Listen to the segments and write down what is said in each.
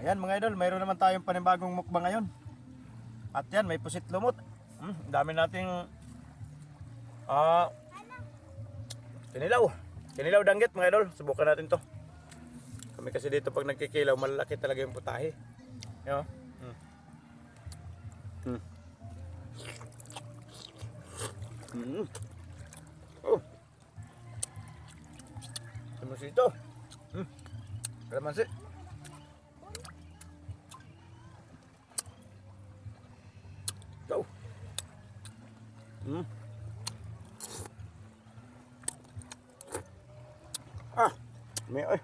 Ayan mga idol, mayroon naman tayong panibagong mukbang ngayon. At yan, may pusit lumot. Dami nating kinilaw. Kinilaw danggit mga idol. Subukan natin to. Kami kasi dito pag nagkikilaw, malaki talaga yung putahe. Yan. Oh. Sumusito. Kalamansi. Go. May ay.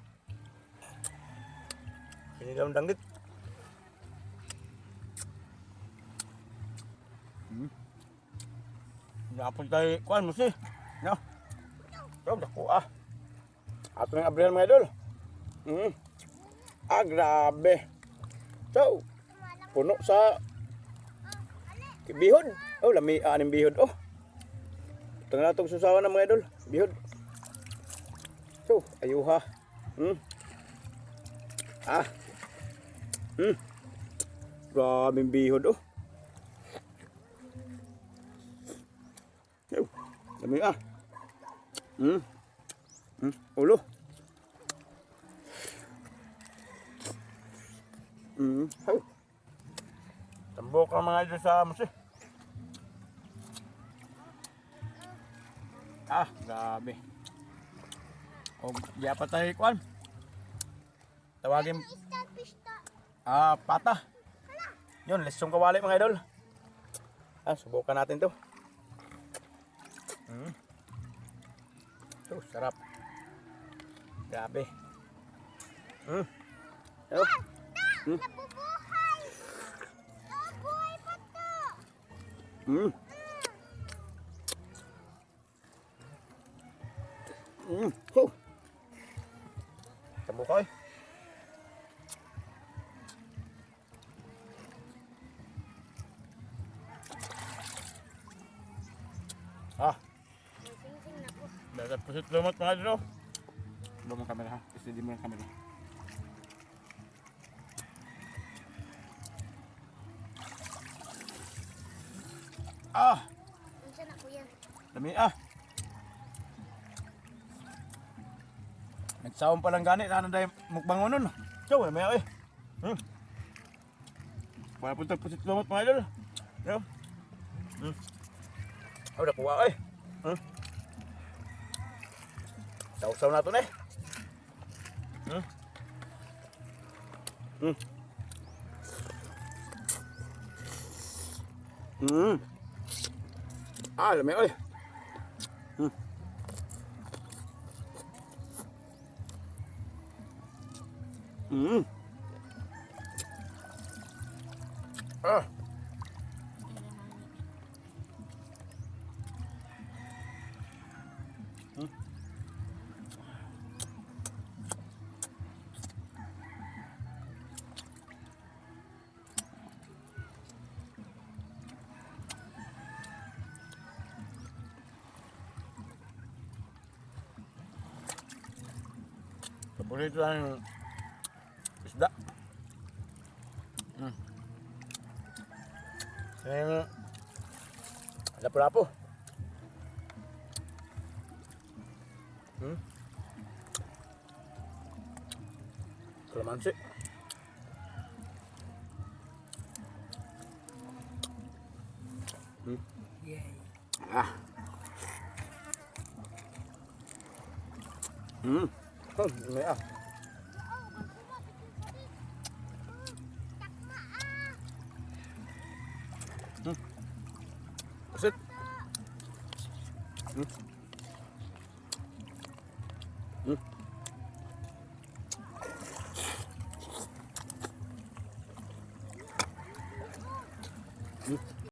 Kinilaw danggit. Napon tayo, kuhan mo si. No? So, dako Ato ng abrihan mga idol. Grabe. So, puno sa bihod. Oh, lami aning bihod. Oh. Ito na itong susawan ng mga idol. Bihod. So, ayuha. Grabing bihod. Oh. Lami ulo. Tambok ang mga idol sa musi. Grabe. O, di pa tayo kuhan. Tawagin. Pata. Yun, lesong kawali mga idol. Subukan natin to. Sarap. Grabe. Nabubuhay pa to. Tabukoy. Dapat pusit lumot mga idol. Lumang kamera ha. Kasi di mo yung kamera. Andiyan ako yan. Dami Nagsawang palang gani. Ano dahil mukbangon nun. So, may ay. Wala punta pusit lumot mga idol. Yo. Nakuha ay. Sausaw na ito na lami oy. Paborito lang yung isda. Yung lapu-lapu. Kalamansi. May Pusit.